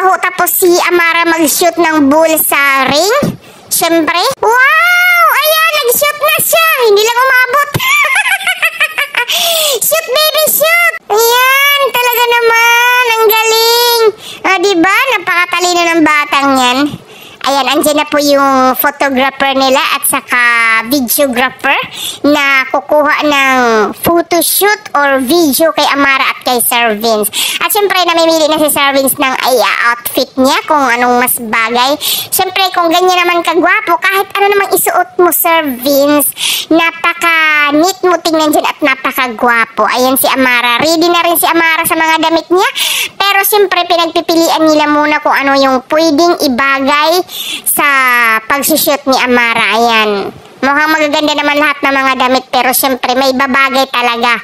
ho tapos si Amara mag-shoot ng bull sa ring. Siyempre. Wow! Ayan, nag-shoot na siya. Hindi lang umabot. Shoot, baby, shoot! Ayan, talaga naman. Ang galing. Diba? Napakatalino ng batang yan. Ayan, andyan na po yung photographer nila at saka videographer na kukuha ng photoshoot or video kay Amara at kay Sir Vince. At syempre, namimili na si Sir Vince ng outfit niya kung anong mas bagay. Syempre, kung ganyan naman kagwapo, kahit ano namang isuot mo, Sir Vince, napaka-neat mo tingnan dyan at napaka-gwapo. Ayan si Amara. Ready na rin si Amara sa mga damit niya. Pero syempre, pinagpipilian nila muna kung ano yung pwedeng ibagay sa pagsushoot ni Amara. Ayan. Mukhang magaganda naman lahat ng mga damit pero syempre may babagay talaga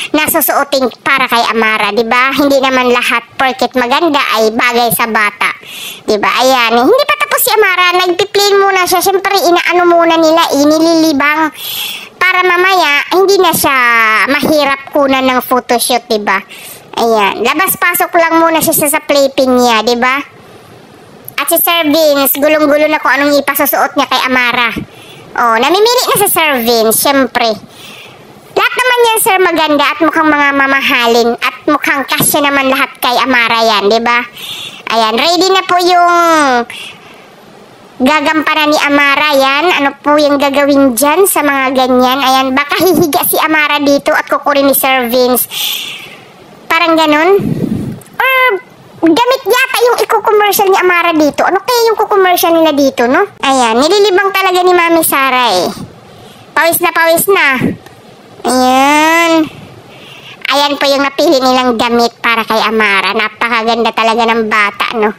na susuotin para kay Amara, 'di ba? Hindi naman lahat porket maganda ay bagay sa bata. 'Di ba? Ayan, hindi pa tapos si Amara, nagpi-play muna siya. Syempre inaano muna nila, inililibang para mamaya hindi na siya mahirap kunan ng photoshoot, 'di ba? Ayan, labas-pasok lang muna siya sa playpen niya, 'di ba? At si Sir Vince, gulong-gulo na kung anong ipasusuot niya kay Amara. Oh, namimili na si Sir Vince, syempre. Lahat naman yan, sir, maganda at mukhang mga mamahalin. At mukhang kasya naman lahat kay Amara yan, di ba? Ayan, ready na po yung gagampanan ni Amara yan. Ano po yung gagawin dyan sa mga ganyan? Ayan, baka hihiga si Amara dito at kukunin ni Sir Vince. Parang ganun. Or damit yata yung i-commercial ni Amara dito. Ano kaya yung commercial nila dito, no? Ayan, nililibang talaga ni Mami Sara eh. Pawis na pawis na. Ayan. Ayan po yung napili nilang damit para kay Amara. Napakaganda talaga ng bata, no?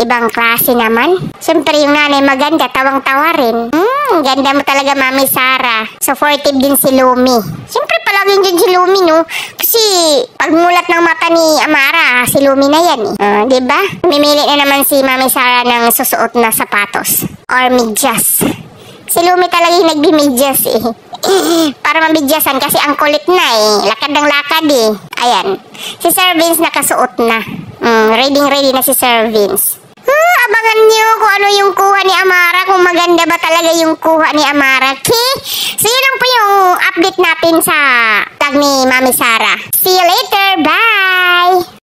Ibang klase naman. Siyempre yung nanay maganda, tawang-tawa rin. Ganda mo talaga, Mami Sara. Supportive din si Lumi. Siyempre palagi din si Lumi, no? Kasi pagmulat ng mata ni Amara, si Lumi na yan eh. Diba? Mimili na naman si Mami Sara ng susuot na sapatos. Or medyas. Si Lumi talaga yung nagbi-medyas eh. Para mabidyasan kasi ang kulit na eh. Lakad ng lakad eh. Ayan. Si Sir Vince nakasuot na. Ready na si Sir Vince. Abangan nyo kung ano yung kuha ni Amara. Kung maganda ba talaga yung kuha ni Amara. Okay? So yun lang po yung update natin sa tag ni Mami Sara. See you later. Bye!